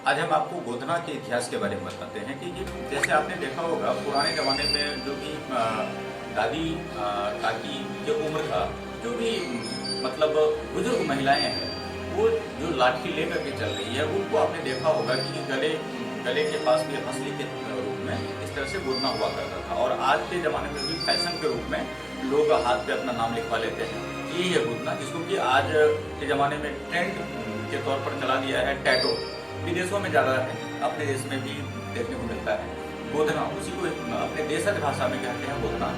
आज हम आपको गोधना के इतिहास के बारे में बताते हैं कि जैसे आपने देखा होगा पुराने जमाने में जो भी दादी काकी के उम्र का जो भी मतलब बुजुर्ग महिलाएं हैं वो जो लाठी लेकर के चल रही है उनको आपने देखा होगा कि गले के पास भी हंसली के रूप में इस तरह से गोधना हुआ करता था। और आज के जमाने में भी फैशन के रूप में लोग हाथ पे अपना नाम लिखवा लेते हैं। ये है गोधना, जिसको कि आज के जमाने में ट्रेंड के तौर पर चला दिया है टैटू। विदेशों में ज़्यादा है, अपने देश में भी देखने को मिलता है गोधना, उसी को अपने देशज भाषा में कहते हैं गोधना।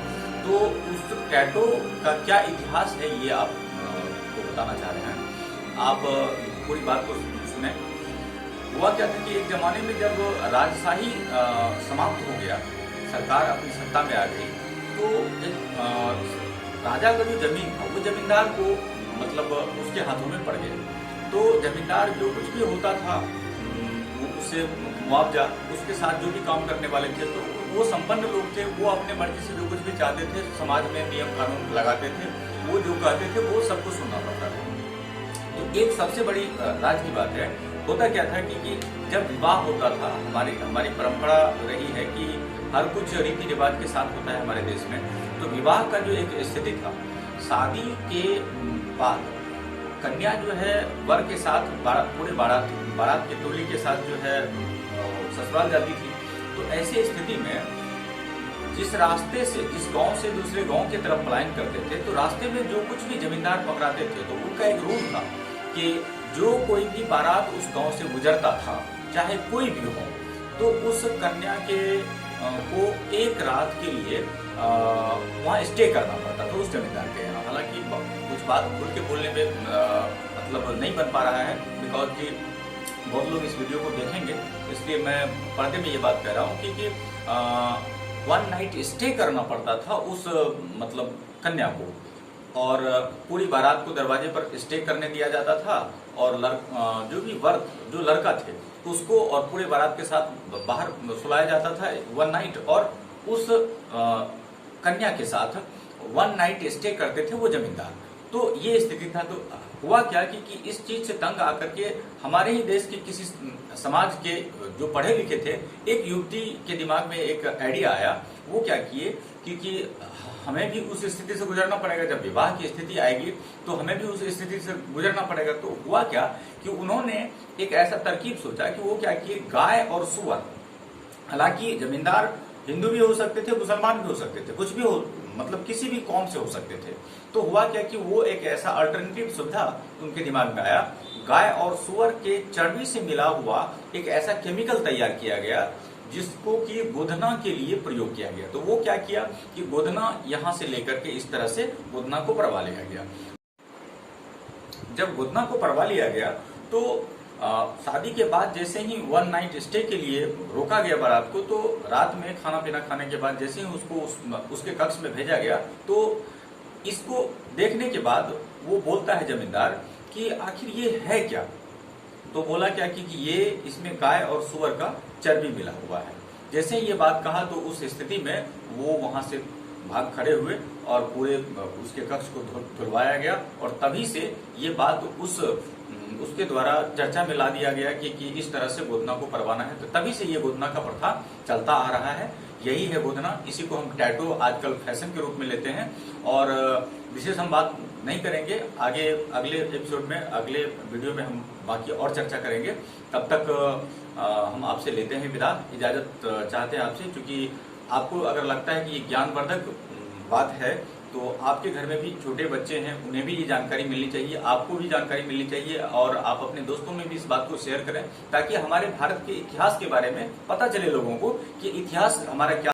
तो उस टैटू का क्या इतिहास है ये आप को बताना चाह रहे हैं। आप पूरी बात को सुने। हुआ क्या था कि एक जमाने में जब राजशाही समाप्त हो गया, सरकार अपनी सत्ता में आ गई, तो एक राजा का जो जमीन था वो जमींदार को मतलब उसके हाथों में पड़ गया। तो जमींदार जो कुछ भी होता था उससे मुआवजा, उसके साथ जो भी काम करने वाले थे तो वो संपन्न लोग थे, वो अपने मर्जी से जो कुछ भी चाहते थे, समाज में नियम कानून लगाते थे, वो जो कहते थे वो सबको सुनना पड़ता था। तो एक सबसे बड़ी राज की बात है, होता क्या था कि जब विवाह होता था, हमारी परंपरा रही है कि हर कुछ रीति रिवाज के साथ होता है हमारे देश में। तो विवाह का जो एक स्थिति था, शादी के बाद कन्या जो है वर के साथ पूरे बारात के टोली के साथ जो है ससुराल जाती थी। तो ऐसी स्थिति में जिस रास्ते से, जिस गांव से दूसरे गांव की तरफ पलायन करते थे, तो रास्ते में जो कुछ भी जमींदार पकड़ाते थे तो उनका एक रूल था कि जो कोई भी बारात उस गांव से गुजरता था, चाहे कोई भी हो, तो उस कन्या के को एक रात के लिए वहाँ स्टे करना पड़ता था उस जमींदार के यहाँ। हालांकि कुछ बात खुल के बोलने में मतलब नहीं बन पा रहा है, बिकॉज कि बहुत लोग इस वीडियो को देखेंगे, इसलिए मैं पर्दे में ये बात कह रहा हूँ कि 1 नाइट स्टे करना पड़ता था उस मतलब कन्या को, और पूरी बारात को दरवाजे पर स्टे करने दिया जाता था, और जो भी वर जो लड़का थे उसको और पूरे बारात के साथ बाहर सुलाया जाता था 1 नाइट, और उस कन्या के साथ 1 नाइट स्टे करते थे वो जमींदार। तो ये स्थिति था। तो हुआ क्या कि इस चीज से तंग आकर के हमारे ही देश के किसी समाज के जो पढ़े लिखे थे, एक युवती के दिमाग में एक आइडिया आया। वो क्या किए कि हमें भी उस स्थिति से गुजरना पड़ेगा, जब विवाह की स्थिति आएगी तो हमें भी उस स्थिति से गुजरना पड़ेगा। तो हुआ क्या कि उन्होंने एक ऐसा तरकीब सोचा कि वो क्या किए, गाय और सुअर, हालांकि जमींदार हिंदू भी हो सकते थे, मुसलमान भी हो सकते थे, कुछ भी हो, मतलब किसी भी कौम से हो सकते थे। तो हुआ क्या कि वो एक ऐसा अल्टरनेटिव सुविधा उनके दिमाग में आया, गाय और सुअर के चर्बी से मिला हुआ एक ऐसा केमिकल तैयार किया गया जिसको कि गोधना के लिए प्रयोग किया गया। तो वो क्या किया कि गोधना यहां से लेकर के इस तरह से गोधना को परवा लिया गया। जब गोधना को परवा लिया गया तो शादी के बाद जैसे ही 1 नाइट स्टे के लिए रोका गया बारात को, तो रात में खाना पीना खाने के बाद जैसे ही उसको उसके कक्ष में भेजा गया, तो इसको देखने के बाद वो बोलता है जमींदार कि आखिर ये है क्या। तो बोला क्या कि ये इसमें गाय और सुअर का चर्बी मिला हुआ है। जैसे ही ये बात कहा तो उस स्थिति में वो वहां से भाग खड़े हुए और पूरे उसके कक्ष को धुलवाया गया, और तभी से ये बात उसके द्वारा चर्चा में ला दिया गया कि इस तरह से गोधना को परवाना है। तो तभी से ये गोधना का प्रथा चलता आ रहा है। यही है गोधना, इसी को हम टैटू आजकल फैशन के रूप में लेते हैं। और विशेष हम बात नहीं करेंगे, आगे अगले एपिसोड में, अगले वीडियो में हम बाकी और चर्चा करेंगे। तब तक हम आपसे लेते हैं विदा, इजाजत चाहते हैं आपसे, क्योंकि आपको अगर लगता है कि ये ज्ञानवर्धक बात है तो आपके घर में भी छोटे बच्चे हैं, उन्हें भी ये जानकारी मिलनी चाहिए, आपको भी जानकारी मिलनी चाहिए, और आप अपने दोस्तों में भी इस बात को शेयर करें ताकि हमारे भारत के इतिहास के बारे में पता चले लोगों को कि इतिहास हमारा क्या